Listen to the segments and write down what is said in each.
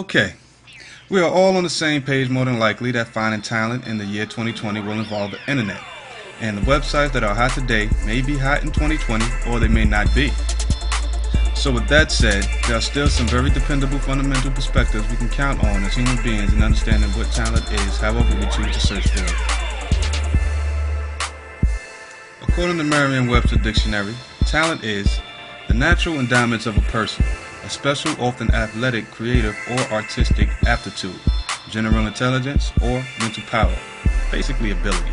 Okay, we are all on the same page more than likely that finding talent in the year 2020 will involve the internet. And the websites that are hot today may be hot in 2020 or they may not be. So with that said, there are still some very dependable fundamental perspectives we can count on as human beings in understanding what talent is, however we choose to search for it. According to Merriam-Webster Dictionary, talent is the natural endowments of a person, a special, often athletic, creative, or artistic aptitude, general intelligence, or mental power, basically ability.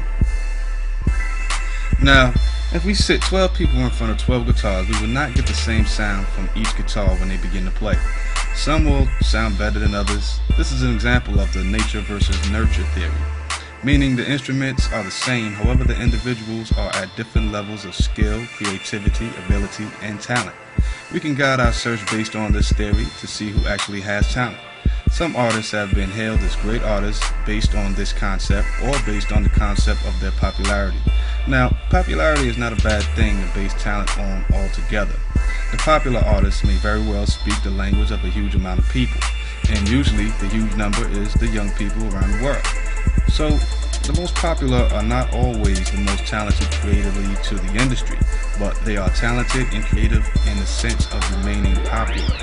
Now, if we sit 12 people in front of 12 guitars, we will not get the same sound from each guitar when they begin to play. Some will sound better than others. This is an example of the nature versus nurture theory, meaning the instruments are the same, however the individuals are at different levels of skill, creativity, ability, and talent. We can guide our search based on this theory to see who actually has talent. Some artists have been hailed as great artists based on this concept or based on the concept of their popularity. Now, popularity is not a bad thing to base talent on altogether. The popular artists may very well speak the language of a huge amount of people, and usually the huge number is the young people around the world. So, the most popular are not always the most talented creatively to the industry, but they are talented and creative in the sense of remaining popular.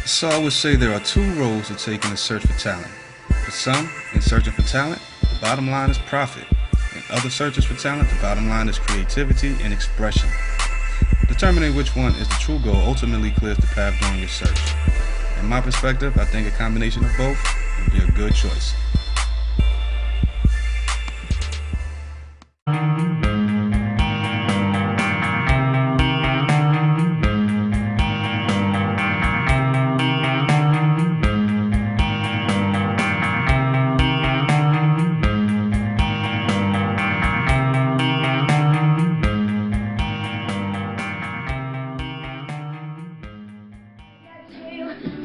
So I would say there are two roads to take in the search for talent. For some, in searching for talent, the bottom line is profit. In other searches for talent, the bottom line is creativity and expression. Determining which one is the true goal ultimately clears the path during your search. In my perspective, I think a combination of both would be a good choice.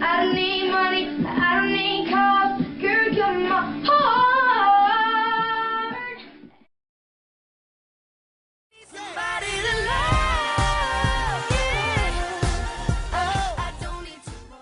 I don't need money, I don't need cars, girl, you're my heart. Somebody to love, yeah. Oh, I don't need too much.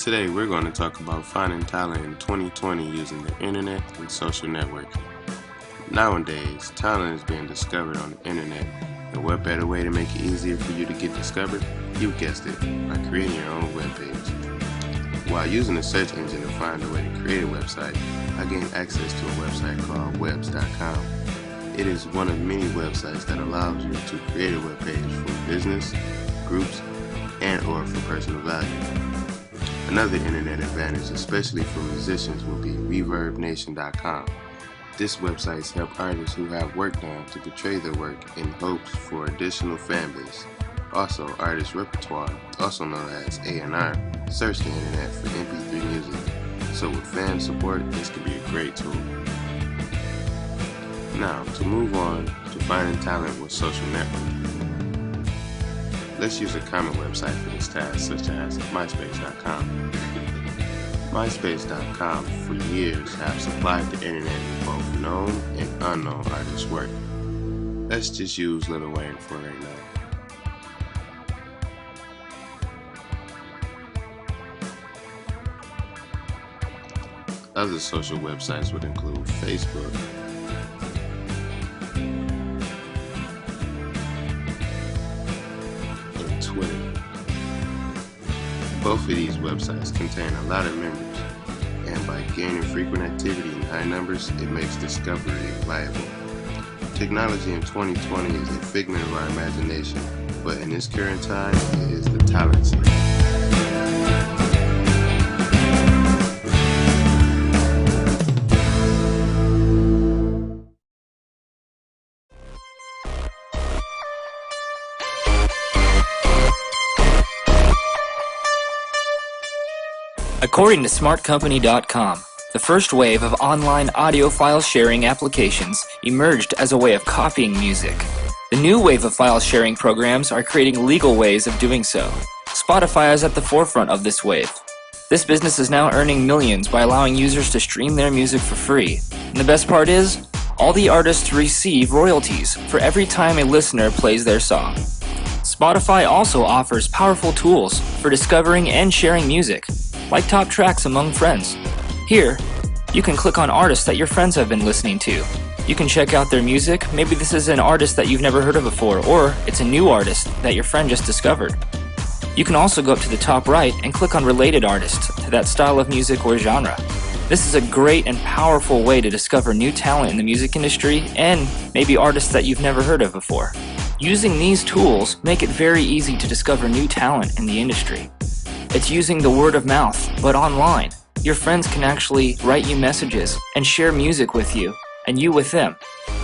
Today we're going to talk about finding talent in 2020 using the internet and social networking. Nowadays, talent is being discovered on the internet, and what better way to make it easier for you to get discovered? You guessed it, by creating your own webpage. While using a search engine to find a way to create a website, I gained access to a website called webs.com. It is one of many websites that allows you to create a webpage for business, groups, and or for personal value. Another internet advantage, especially for musicians, will be ReverbNation.com. This website helps artists who have work done to portray their work in hopes for additional fan base. Also, artist repertoire, also known as A&R, search the internet for MP3 music. So with fan support, this could be a great tool. Now, to move on to finding talent with social networking. Let's use a common website for this task, such as MySpace.com. MySpace.com for years have supplied the internet with both known and unknown artists' work. Let's just use Lil Wayne for right now. Other social websites would include Facebook, Twitter. Both of these websites contain a lot of members, and and by gaining frequent activity in high numbers, it makes discovery viable. Technology in 2020 is a figment of our imagination, but in this current time, it is the talent search. According to smartcompany.com, the first wave of online audio file sharing applications emerged as a way of copying music. The new wave of file sharing programs are creating legal ways of doing so. Spotify is at the forefront of this wave. This business is now earning millions by allowing users to stream their music for free. And the best part is, all the artists receive royalties for every time a listener plays their song. Spotify also offers powerful tools for discovering and sharing music, like top tracks among friends. Here, you can click on artists that your friends have been listening to. You can check out their music. Maybe this is an artist that you've never heard of before, or it's a new artist that your friend just discovered. You can also go up to the top right and click on related artists to that style of music or genre. This is a great and powerful way to discover new talent in the music industry and maybe artists that you've never heard of before. Using these tools make it very easy to discover new talent in the industry. It's using the word of mouth, but online. Your friends can actually write you messages and share music with you, and you with them.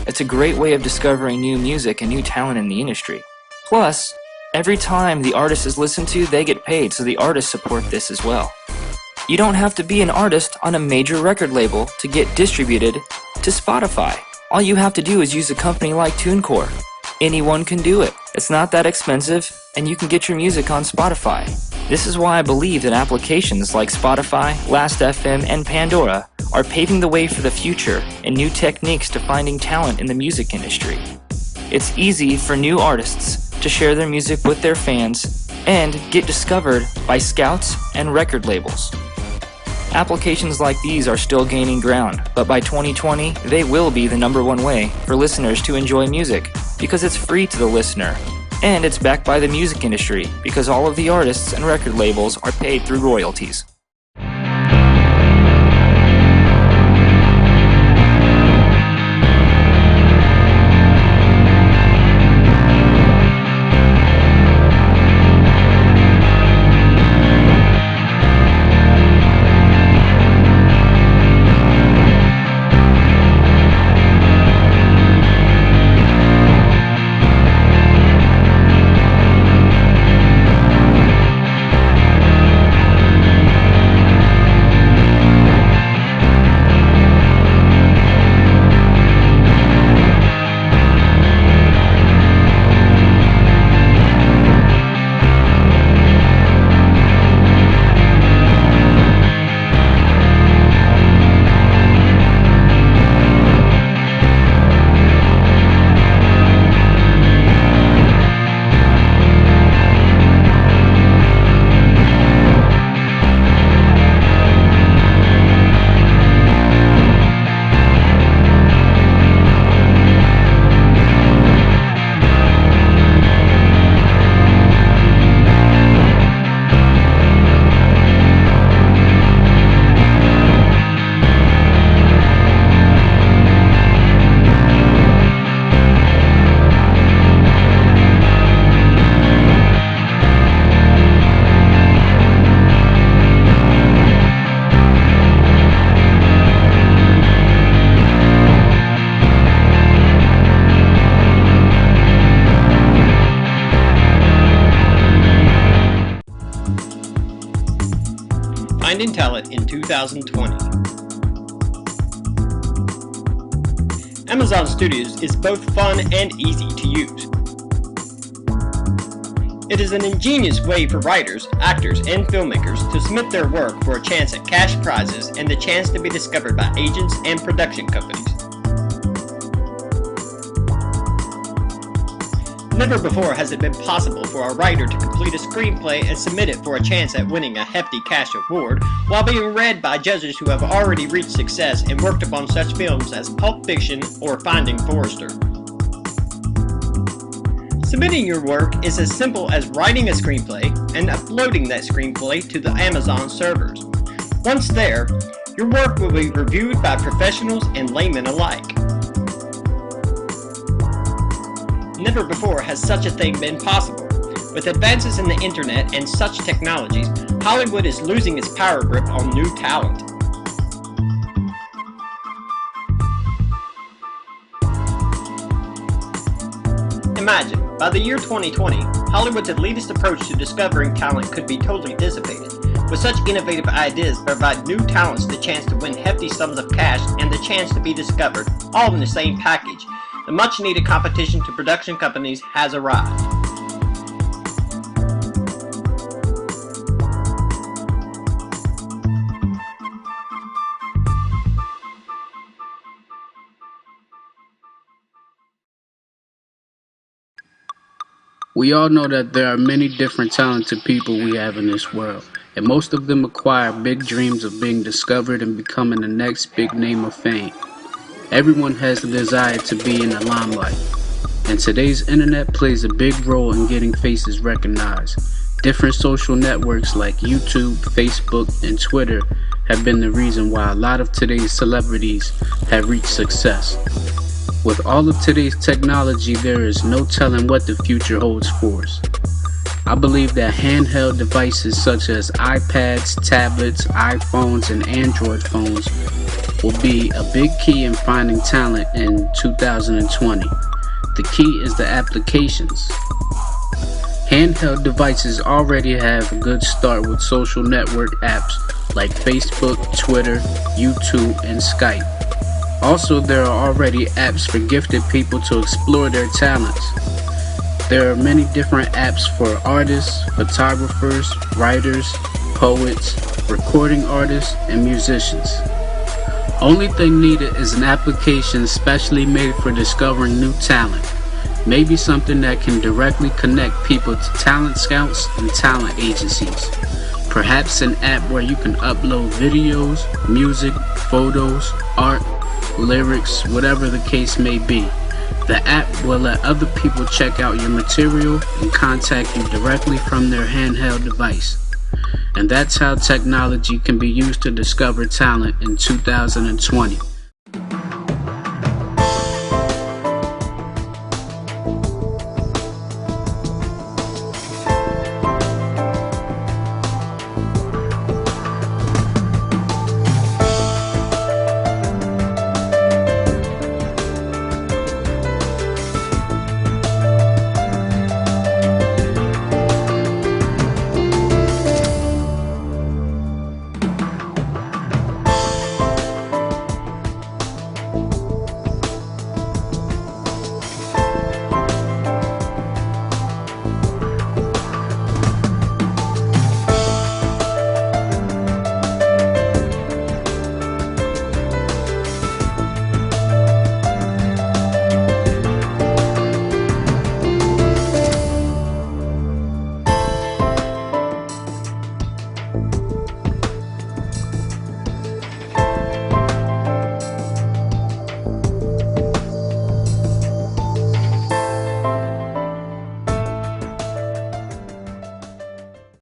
It's a great way of discovering new music and new talent in the industry. Plus, every time the artist is listened to, they get paid, so the artists support this as well. You don't have to be an artist on a major record label to get distributed to Spotify. All you have to do is use a company like TuneCore. Anyone can do it. It's not that expensive, and you can get your music on Spotify. This is why I believe that applications like Spotify, Last.fm, and Pandora are paving the way for the future and new techniques to finding talent in the music industry. It's easy for new artists to share their music with their fans and get discovered by scouts and record labels. Applications like these are still gaining ground, but by 2020, they will be the #1 way for listeners to enjoy music, because it's free to the listener. And it's backed by the music industry, because all of the artists and record labels are paid through royalties. Finding Talent in 2020. Amazon Studios is both fun and easy to use. It is an ingenious way for writers, actors, and filmmakers to submit their work for a chance at cash prizes and the chance to be discovered by agents and production companies. Never before has it been possible for a writer to complete a screenplay and submit it for a chance at winning a hefty cash award while being read by judges who have already reached success and worked upon such films as Pulp Fiction or Finding Forrester. Submitting your work is as simple as writing a screenplay and uploading that screenplay to the Amazon servers. Once there, Your work will be reviewed by professionals and laymen alike. Never before has such a thing been possible. With advances in the internet and such technologies, Hollywood is losing its power grip on new talent. Imagine, by the year 2020, Hollywood's elitist approach to discovering talent could be totally dissipated. With such innovative ideas that provide new talents the chance to win hefty sums of cash and the chance to be discovered, all in the same package, the much-needed competition to production companies has arrived. We all know that there are many different talented people we have in this world, and most of them acquire big dreams of being discovered and becoming the next big name of fame. Everyone has the desire to be in the limelight, and today's internet plays a big role in getting faces recognized. Different social networks like YouTube, Facebook, and Twitter have been the reason why a lot of today's celebrities have reached success. With all of today's technology, there is no telling what the future holds for us. I believe that handheld devices such as iPads, tablets, iPhones, and Android phones will be a big key in finding talent in 2020. The key is the applications. Handheld devices already have a good start with social network apps like Facebook, Twitter, YouTube, and Skype. Also, there are already apps for gifted people to explore their talents. There are many different apps for artists, photographers, writers, poets, recording artists, and musicians. Only thing needed is an application specially made for discovering new talent. Maybe something that can directly connect people to talent scouts and talent agencies. Perhaps an app where you can upload videos, music, photos, art, lyrics, whatever the case may be. The app will let other people check out your material and contact you directly from their handheld device. And that's how technology can be used to discover talent in 2020.